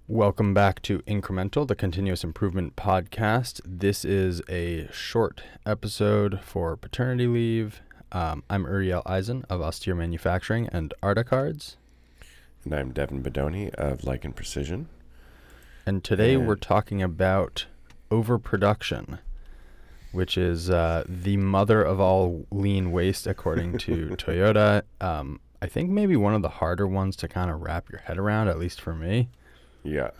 Welcome back to Incremental, the continuous improvement podcast. This is a short episode for paternity leave. I'm Uriel Eisen of Austere Manufacturing and Artacards. And I'm Devin Bedoni of Like and Precision. And today we're talking about overproduction, which is the mother of all lean waste, according to Toyota. I think maybe one of the harder ones to kind of wrap your head around, at least for me. Yeah.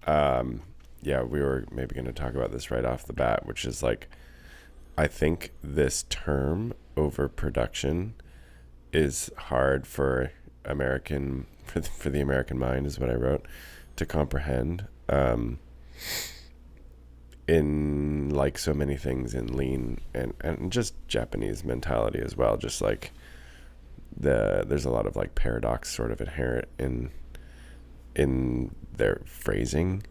We were maybe going to talk about this right off the bat, which is like, I think this term overproduction is hard for the American mind, is what I wrote, to comprehend. In like so many things in lean and just Japanese mentality as well, just like there's a lot of like paradox sort of inherent in their phrasing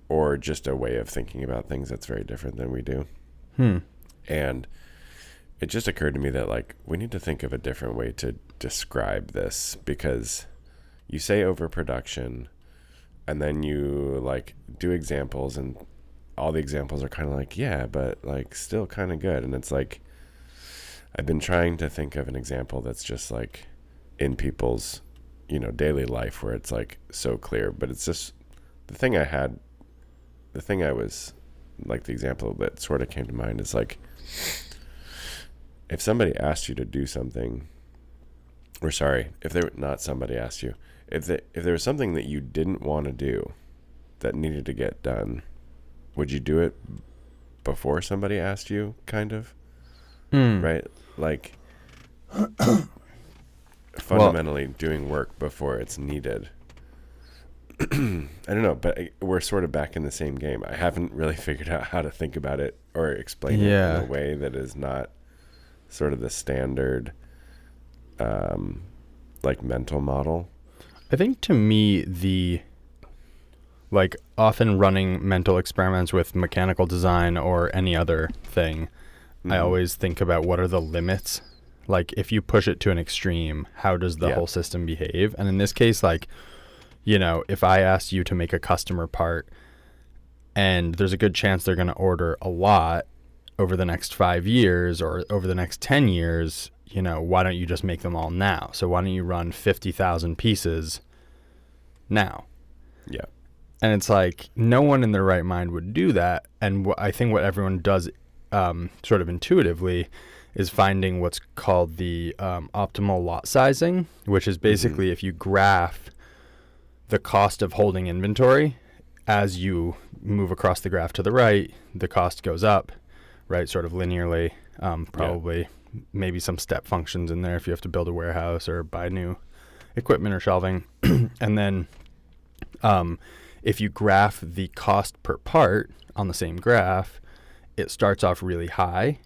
or just a way of thinking about things that's very different than we do. And it just occurred to me that like we need to think of a different way to describe this, because you say overproduction and then you like do examples and all the examples are kind of like, yeah, but like still kind of good. And it's like, I've been trying to think of an example that's just like in people's daily life where it's like so clear, but it's just the example that sort of came to mind is like, if somebody asked you to do something, if there was something that you didn't want to do that needed to get done, would you do it before somebody asked you, kind of? Right? Like fundamentally doing work before it's needed. I don't know, but we're sort of back in the same game. I haven't really figured out how to think about it or explain it in a way that is not sort of the standard like mental model. I think to me, the like often running mental experiments with mechanical design or any other thing, I always think about what are the limits. Like if you push it to an extreme, how does the whole system behave? And in this case, like, if I asked you to make a customer part and there's a good chance they're going to order a lot over the next 5 years or over the next 10 years, why don't you just make them all now? So why don't you run 50,000 pieces now? Yeah. And it's like no one in their right mind would do that. And I think what everyone does sort of intuitively is finding what's called the optimal lot sizing, which is basically if you graph the cost of holding inventory as you move across the graph to the right, the cost goes up, right? Sort of linearly, probably maybe some step functions in there if you have to build a warehouse or buy new equipment or shelving. And then if you graph the cost per part on the same graph, it starts off really high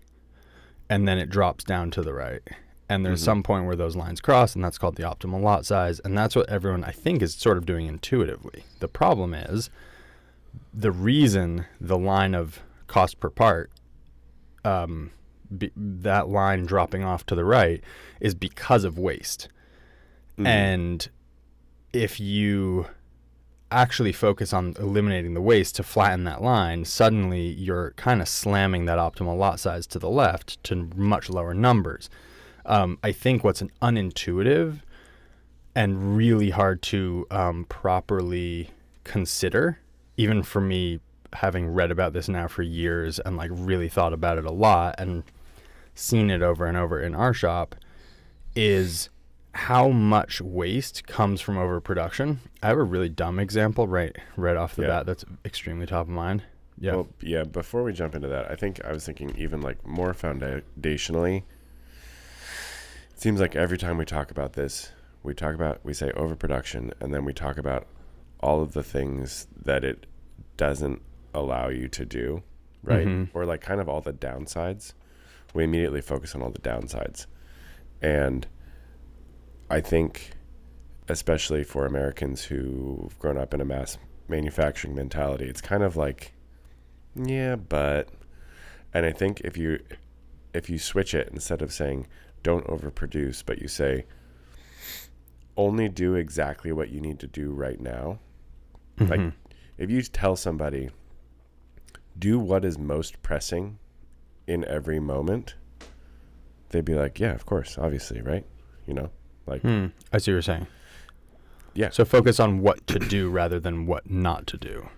and then it drops down to the right. And there's some point where those lines cross, and that's called the optimal lot size. And that's what everyone, I think, is sort of doing intuitively. The problem is the reason the line of cost per part, that line dropping off to the right, is because of waste. And if you actually focus on eliminating the waste to flatten that line, suddenly you're kind of slamming that optimal lot size to the left to much lower numbers. I think what's an unintuitive and really hard to properly consider, even for me having read about this now for years and like really thought about it a lot and seen it over and over in our shop, is how much waste comes from overproduction. I have a really dumb example right off the bat that's extremely top of mind. Yeah. Well, yeah, before we jump into that, I was thinking even like more foundationally, it seems like every time we talk about this, we say overproduction, and then we talk about all of the things that it doesn't allow you to do, right? Or like kind of all the downsides. We immediately focus on all the downsides. And I think, especially for Americans who've grown up in a mass manufacturing mentality, it's kind of like, yeah, but, and I think if you switch it, instead of saying don't overproduce, but you say only do exactly what you need to do right now. Mm-hmm. Like if you tell somebody, do what is most pressing in every moment, they'd be like, yeah, of course, obviously, right? You know, like, I see what you're saying. yeah. So focus on what to do rather than what not to do,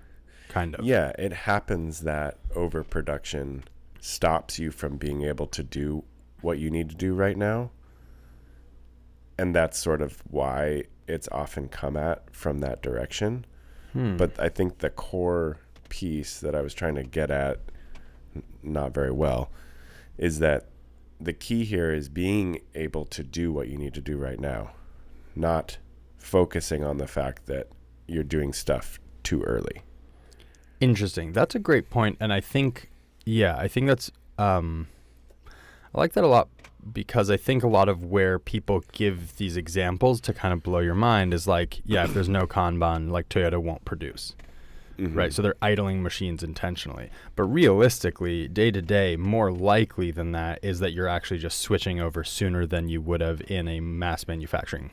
kind of. Yeah, it happens that overproduction stops you from being able to do what you need to do right now. And that's sort of why it's often come at from that direction. But I think the core piece that I was trying to get at, not very well, is that the key here is being able to do what you need to do right now, not focusing on the fact that you're doing stuff too early. Interesting. That's a great point. And I think that's, I like that a lot, because I think a lot of where people give these examples to kind of blow your mind is like, yeah, if there's no Kanban, like Toyota won't produce. Mm-hmm. Right. So they're idling machines intentionally. But realistically, day to day, more likely than that is that you're actually just switching over sooner than you would have in a mass manufacturing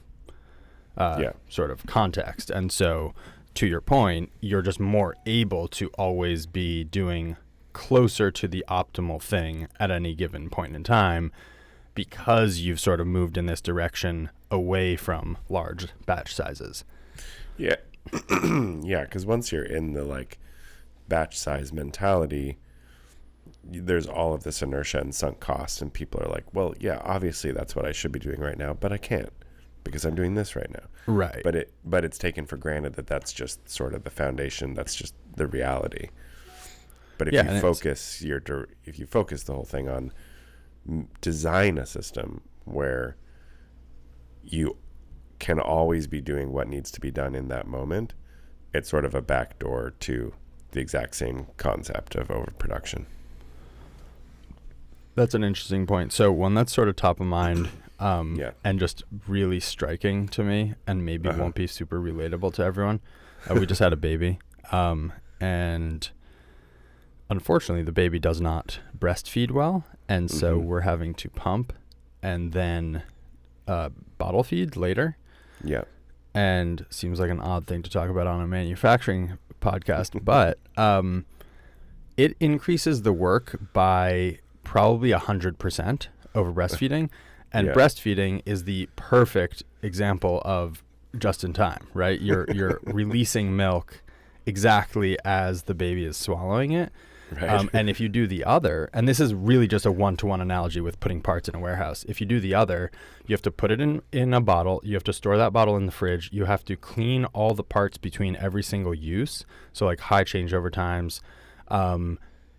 sort of context. And so to your point, you're just more able to always be doing closer to the optimal thing at any given point in time, because you've sort of moved in this direction away from large batch sizes. Yeah. Yeah, because once you're in the like batch size mentality, there's all of this inertia and sunk costs, and people are like, well, yeah, obviously that's what I should be doing right now, but I can't because I'm doing this right now. Right. But it's taken for granted that that's just sort of the foundation. That's just the reality. But if you focus the whole thing on design a system where you can always be doing what needs to be done in that moment, it's sort of a backdoor to the exact same concept of overproduction. That's an interesting point. So one that's sort of top of mind and just really striking to me, and maybe won't be super relatable to everyone. We just had a baby, and unfortunately the baby does not breastfeed well, and so we're having to pump and then bottle feed later. Yeah. And seems like an odd thing to talk about on a manufacturing podcast, but it increases the work by probably 100% over breastfeeding. And breastfeeding is the perfect example of just in time, right? You're releasing milk exactly as the baby is swallowing it. Right. And if you do the other, and this is really just a one-to-one analogy with putting parts in a warehouse. If you do the other, you have to put it in a bottle. You have to store that bottle in the fridge. You have to clean all the parts between every single use. So like high changeover times.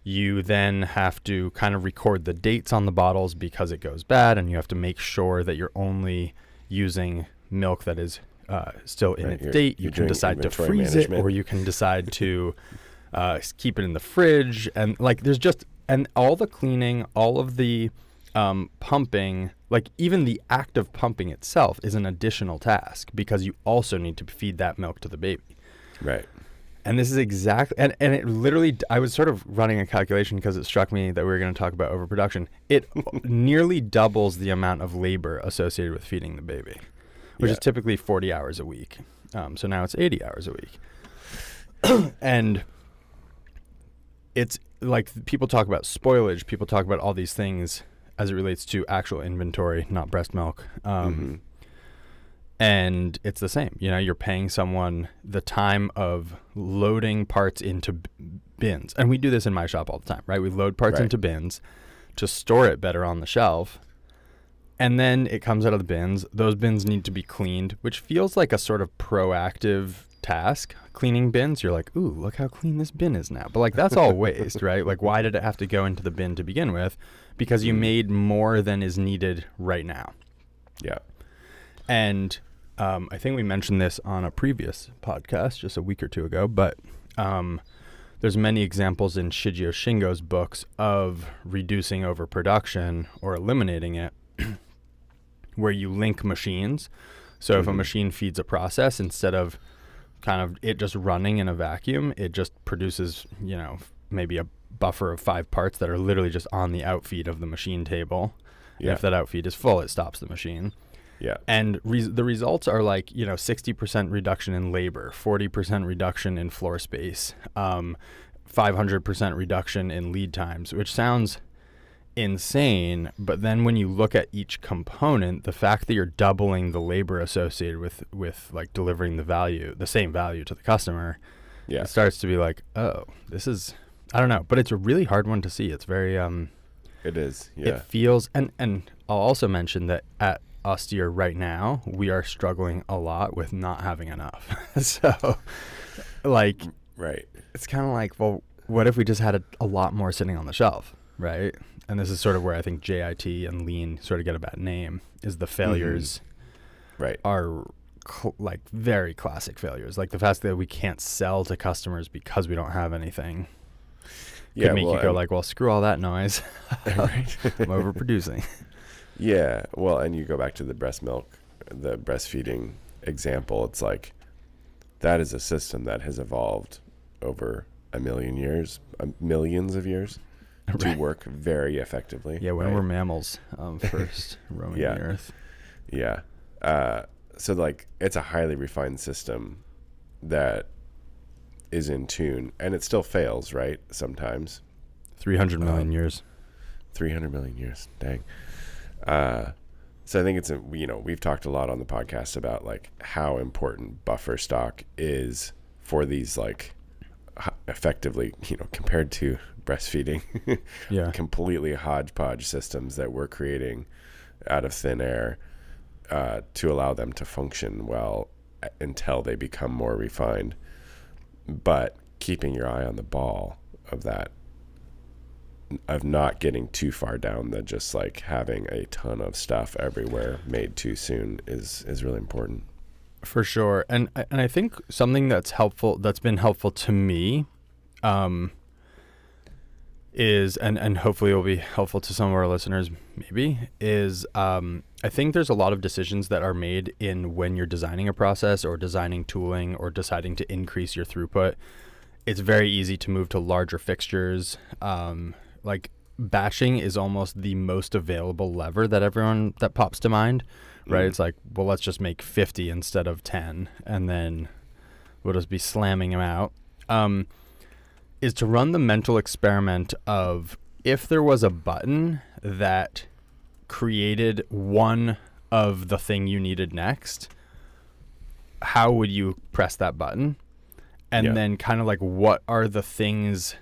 You then have to kind of record the dates on the bottles because it goes bad, and you have to make sure that you're only using milk that is still in its date. You can decide to freeze it, or you can decide to keep it in the fridge. And like there's just, and all the cleaning, all of the pumping, like even the act of pumping itself is an additional task, because you also need to feed that milk to the baby. Right. And this is exactly, and it literally, I was sort of running a calculation because it struck me that we were going to talk about overproduction. It nearly doubles the amount of labor associated with feeding the baby, which is typically 40 hours a week. So now it's 80 hours a week. And it's like people talk about spoilage, people talk about all these things as it relates to actual inventory, not breast milk. And it's the same. You know, you're paying someone the time of loading parts into bins. And we do this in my shop all the time, right? We load parts into bins to store it better on the shelf. And then it comes out of the bins. Those bins need to be cleaned, which feels like a sort of proactive task. Cleaning bins, you're like, ooh, look how clean this bin is now. But like, that's all waste, right? Like, why did it have to go into the bin to begin with? Because you made more than is needed right now. Yeah. And I think we mentioned this on a previous podcast just a week or two ago, but there's many examples in Shigeo Shingo's books of reducing overproduction or eliminating it, where you link machines. So if a machine feeds a process, instead of kind of it just running in a vacuum, it just produces, you know, maybe a buffer of 5 parts that are literally just on the outfeed of the machine table. Yeah. And if that outfeed is full, it stops the machine. Yeah. And the results are like, 60% reduction in labor, 40% reduction in floor space, 500% reduction in lead times, which sounds insane. But then when you look at each component, the fact that you're doubling the labor associated with like delivering the same value to the customer, Yeah. it starts to be like, oh, this is, I don't know, but it's a really hard one to see. It's very, It is. Yeah. it feels, and I'll also mention that at Austere right now, we are struggling a lot with not having enough. So like, Right. it's kind of like, well, what if we just had a lot more sitting on the shelf, right? And this is sort of where I think JIT and lean sort of get a bad name, is the failures Right. are like very classic failures. Like the fact that we can't sell to customers because we don't have anything could make you go like, well, screw all that noise. Right. I'm overproducing. Yeah. Well, and you go back to the breast milk, the breastfeeding example. It's like that is a system that has evolved over a million years, millions of years, to work very effectively. Yeah, when we're mammals first roaming the earth. Yeah. So like it's a highly refined system that is in tune, and it still fails, right? Sometimes. 300 million years. 300 million years. Dang. So I think it's we've talked a lot on the podcast about like how important buffer stock is for these like effectively, compared to breastfeeding, completely hodgepodge systems that we're creating out of thin air to allow them to function well until they become more refined. But keeping your eye on the ball of that, of not getting too far down the just like having a ton of stuff everywhere made too soon is really important. For sure. And I think something that's been helpful to me is, and hopefully will be helpful to some of our listeners maybe, is I think there's a lot of decisions that are made in when you're designing a process or designing tooling or deciding to increase your throughput. It's very easy to move to larger fixtures. Like batching is almost the most available lever that pops to mind, right? It's like, well, let's just make 50 instead of 10, and then we'll just be slamming them out. Is to run the mental experiment of, if there was a button that created one of the thing you needed next, how would you press that button? And then kind of like, what are the things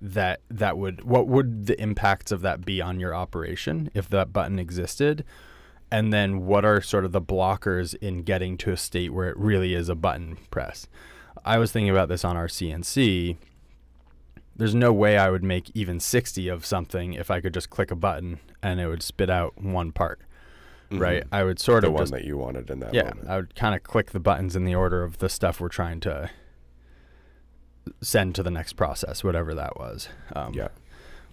what would the impacts of that be on your operation if that button existed? And then what are sort of the blockers in getting to a state where it really is a button press? I was thinking about this on our CNC. There's no way I would make even 60 of something if I could just click a button and it would spit out one part, right? I would sort of the one that you wanted in that moment. I would kind of click the buttons in the order of the stuff we're trying to send to the next process, whatever that was.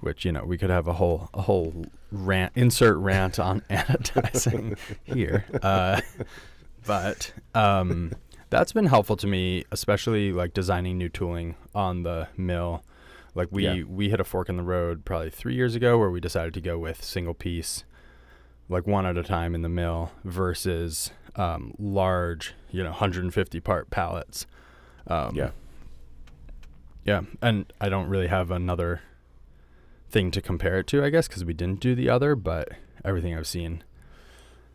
Which, we could have a whole rant on anodizing here. But that's been helpful to me, especially like designing new tooling on the mill. Like we hit a fork in the road probably 3 years ago where we decided to go with single piece, like one at a time in the mill versus large, 150 part pallets. Yeah, and I don't really have another thing to compare it to, I guess, because we didn't do the other, but everything I've seen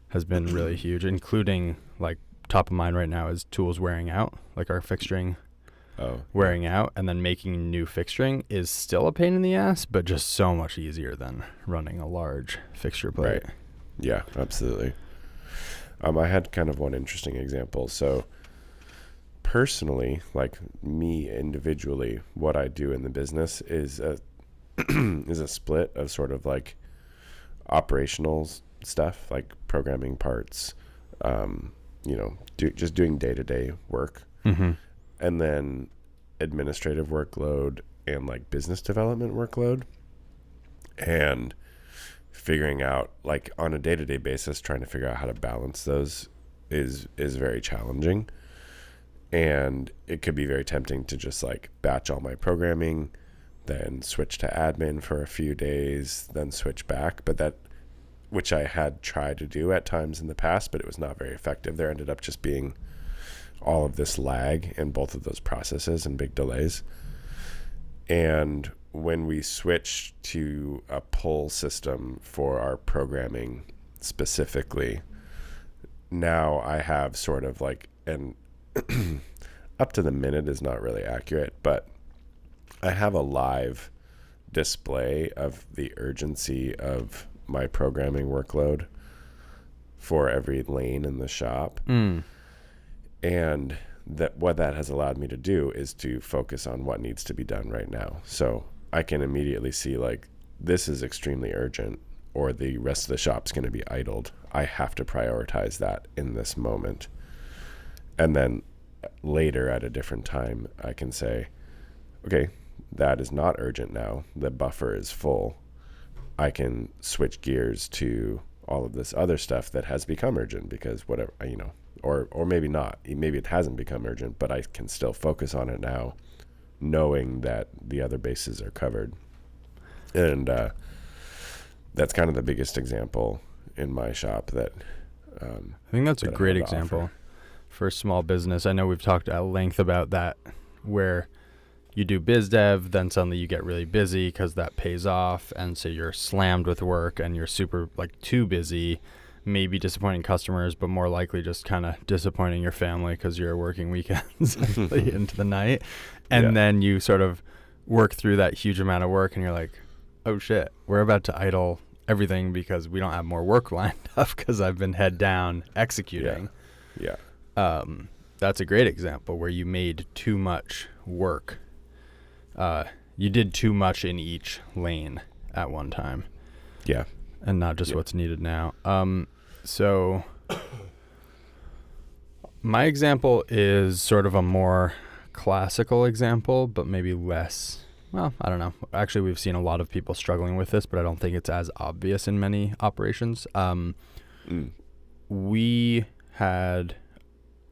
has been really huge, including like top of mind right now is tools wearing out, like our fixturing wearing out, and then making new fixturing is still a pain in the ass, but just so much easier than running a large fixture plate. Right. Yeah, absolutely. I had kind of one interesting example. So personally, like me individually, what I do in the business is a split of sort of like operational stuff, like programming parts, just doing day-to-day work, and then administrative workload and like business development workload, and figuring out like on a day-to-day basis, trying to figure out how to balance those is very challenging. And it could be very tempting to just like batch all my programming, then switch to admin for a few days, then switch back. But that which I had tried to do at times in the past, but it was not very effective. There ended up just being all of this lag in both of those processes and big delays. And when we switched to a pull system for our programming specifically, now I have sort of like an up to the minute is not really accurate, but I have a live display of the urgency of my programming workload for every lane in the shop. And that what that has allowed me to do is to focus on what needs to be done right now. So I can immediately see like, this is extremely urgent, or the rest of the shop's going to be idled. I have to prioritize that in this moment. And then later at a different time, I can say, okay, that is not urgent now. The buffer is full. I can switch gears to all of this other stuff that has become urgent because whatever, or maybe not. Maybe it hasn't become urgent, but I can still focus on it now, knowing that the other bases are covered. And that's kind of the biggest example in my shop that I think that's a great example for small business. I know we've talked at length about that, where you do biz dev, then suddenly you get really busy because that pays off, and so you're slammed with work and you're super like too busy, maybe disappointing customers, but more likely just kind of disappointing your family because you're working weekends into the night. And then you sort of work through that huge amount of work and you're like, oh shit, we're about to idle everything because we don't have more work lined up because I've been head down executing. That's a great example where you made too much work. You did too much in each lane at one time. Yeah. And not just what's needed now. So my example is sort of a more classical example, but maybe less, well, I don't know. Actually, we've seen a lot of people struggling with this, but I don't think it's as obvious in many operations. We had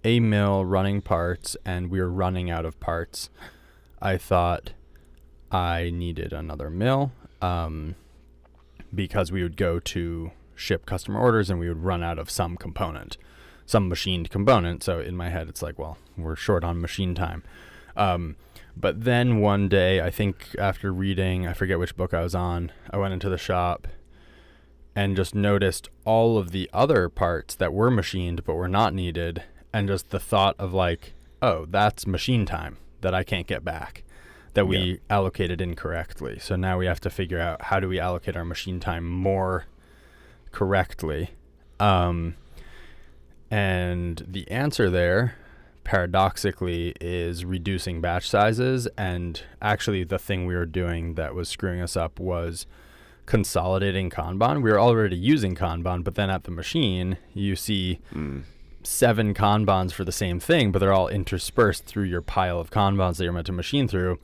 a mill running parts and we were running out of parts. I thought I needed another mill because we would go to ship customer orders and we would run out of some component, some machined component. So in my head, it's like, well, we're short on machine time. But then one day, I think after reading, I forget which book I was on, I went into the shop and just noticed all of the other parts that were machined but were not needed. And just the thought of like, oh, that's machine time that I can't get back, that we allocated incorrectly. So now we have to figure out how do we allocate our machine time more correctly. And the answer there, paradoxically, is reducing batch sizes. And actually the thing we were doing that was screwing us up was consolidating Kanban. We were already using Kanban, but then at the machine, you see 7 Kanbans for the same thing, but they're all interspersed through your pile of Kanbans that you're meant to machine through.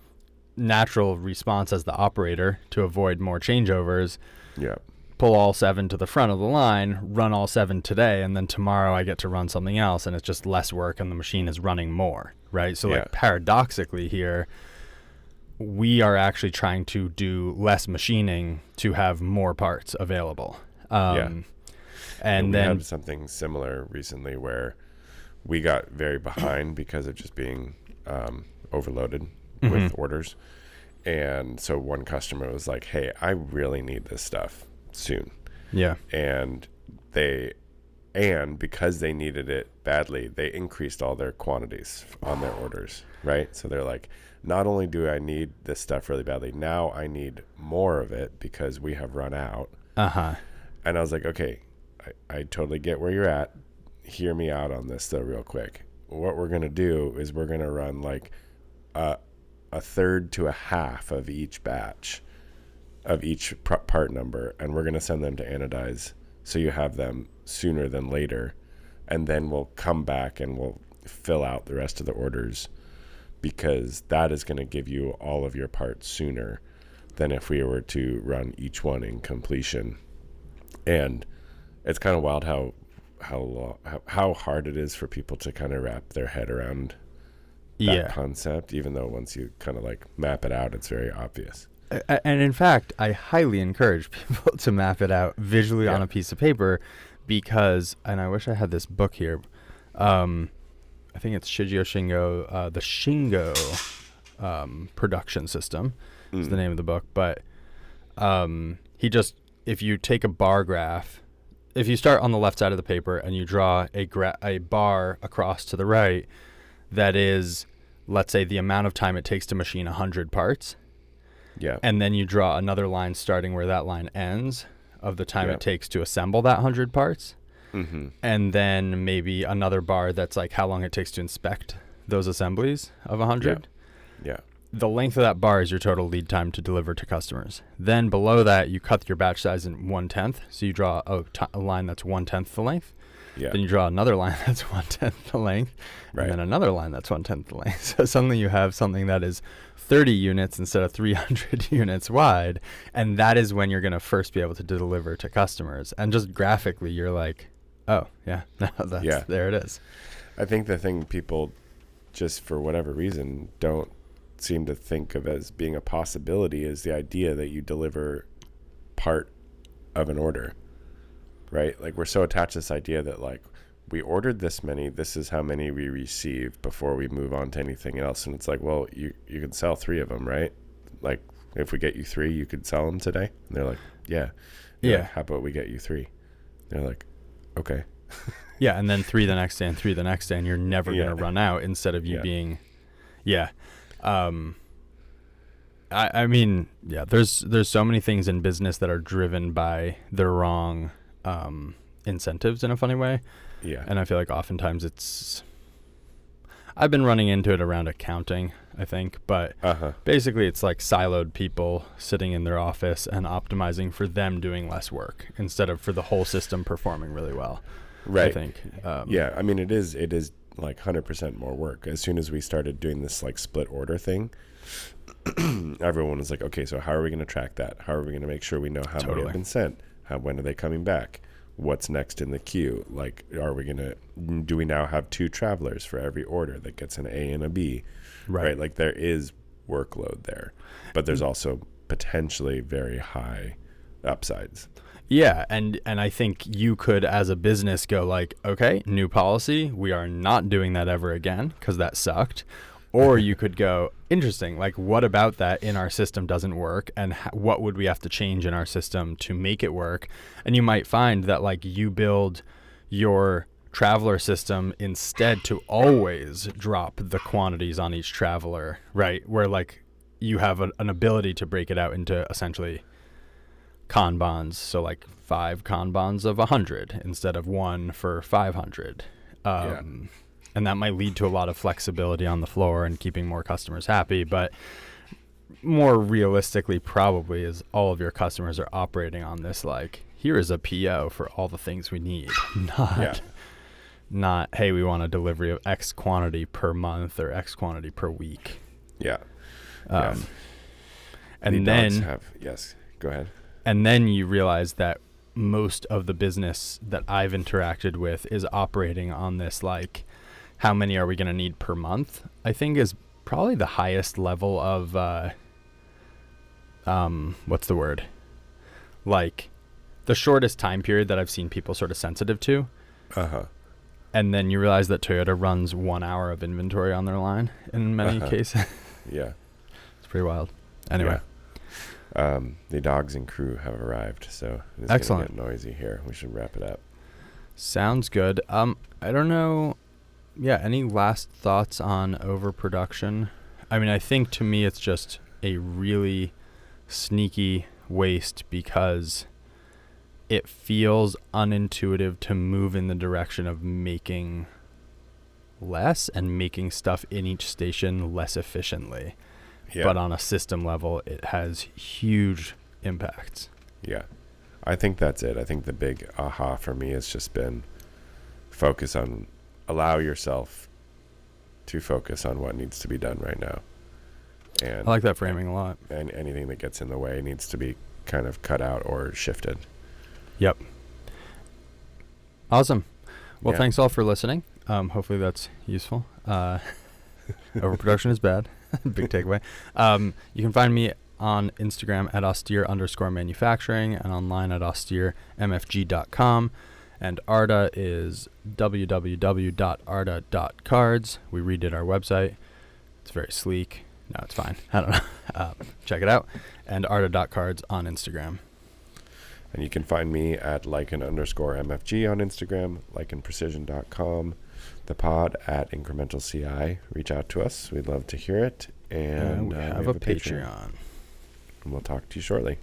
Natural response as the operator to avoid more changeovers. Pull all 7 to the front of the line, run all 7 today, and then tomorrow I get to run something else, and it's just less work and the machine is running more, right? So like paradoxically here, we are actually trying to do less machining to have more parts available. And we then had something similar recently where we got very behind because of just being overloaded with orders. And so one customer was like, hey, I really need this stuff soon. And because they needed it badly, they increased all their quantities on their orders, right? So they're like, not only do I need this stuff really badly, now I need more of it because we have run out. And I was like, okay, I totally get where you're at. Hear me out on this though real quick. What we're going to do is we're going to run like a third to a half of each batch of each part number, and we're going to send them to anodize so you have them sooner than later, and then we'll come back and we'll fill out the rest of the orders, because that is going to give you all of your parts sooner than if we were to run each one in completion. And it's kind of wild how hard it is for people to kind of wrap their head around that concept, even though once you kind of like map it out, it's very obvious. And in fact, I highly encourage people to map it out visually on a piece of paper because, and I wish I had this book here. I think it's Shigeo Shingo, the Shingo production system is the name of the book. But if you take a bar graph, if you start on the left side of the paper and you draw a bar across to the right, that is, let's say, the amount of time it takes to machine 100 parts. Yeah. And then you draw another line starting where that line ends of the time it takes to assemble that 100 parts. Mm-hmm. And then maybe another bar that's like how long it takes to inspect those assemblies of 100. Yeah. The length of that bar is your total lead time to deliver to customers. Then below that, you cut your batch size in 1/10. So you draw a line that's 1/10 the length. Yeah. Then you draw another line that's 1/10 the length. Right. And then another line that's 1/10 the length. So suddenly you have something that is 30 units instead of 300 units wide. And that is when you're going to first be able to deliver to customers. And just graphically, you're like, oh, yeah, there it is. I think the thing people just for whatever reason don't seem to think of as being a possibility is the idea that you deliver part of an order, right? Like we're so attached to this idea that like we ordered this many, this is how many we receive before we move on to anything else. And it's like, well, you can sell 3 of them, right? Like if we get you 3, you could sell them today. And they're like, yeah. Like, how about we get you 3? They're like, okay. Yeah. And then 3 the next day and 3 the next day. And you're never going to run out instead of you being, I mean, there's so many things in business that are driven by the wrong incentives in a funny way. Yeah. And I feel like oftentimes I've been running into it around accounting, I think, but basically it's like siloed people sitting in their office and optimizing for them doing less work instead of for the whole system performing really well. Right. I think. Yeah. I mean, it is like 100% more work. As soon as we started doing this like split order thing, everyone was like, okay, so how are we going to track that? How are we going to make sure we know how many have been sent? When are they coming back? What's next in the queue? Like, do we now have 2 travelers for every order that gets an A and a B? Right? Like there is workload there, but there's also potentially very high upsides. Yeah, and I think you could, as a business, go like, okay, new policy, we are not doing that ever again because that sucked. Or you could go, interesting, like what about that in our system doesn't work, and what would we have to change in our system to make it work? And you might find that like you build your traveler system instead to always drop the quantities on each traveler, right? Where like you have an ability to break it out into essentially Kanbans, so like 5 Kanbans of 100 instead of 1 for 500. And that might lead to a lot of flexibility on the floor and keeping more customers happy. But more realistically, probably is all of your customers are operating on this like, here is a PO for all the things we need, not hey, we want a delivery of X quantity per month or X quantity per week. Yeah. And then go ahead. And then you realize that most of the business that I've interacted with is operating on this like, how many are we going to need per month? I think is probably the highest level of what's the word? Like the shortest time period that I've seen people sort of sensitive to. And then you realize that Toyota runs 1 hour of inventory on their line in many cases. Yeah. It's pretty wild. Anyway. Yeah. The dogs and crew have arrived, so it's excellent. Gonna get noisy here. We should wrap it up. Sounds good. I don't know. Yeah, any last thoughts on overproduction? I mean, I think to me it's just a really sneaky waste because it feels unintuitive to move in the direction of making less and making stuff in each station less efficiently. Yeah. But on a system level, it has huge impacts. Yeah. I think that's it. I think the big aha for me has just been allow yourself to focus on what needs to be done right now. And I like that framing a lot. And anything that gets in the way needs to be kind of cut out or shifted. Yep. Awesome. Well, thanks all for listening. Hopefully that's useful. Overproduction is bad. Big takeaway. You can find me on Instagram at austere_manufacturing and online at austeremfg.com. And Arda is www.arda.cards. We redid our website. It's very sleek. No, it's fine. I don't know. Check it out. And arda.cards on Instagram. And you can find me at lichen_MFG on Instagram, likenprecision.com, the pod at incremental CI. Reach out to us. We'd love to hear it. And we have a Patreon. And we'll talk to you shortly.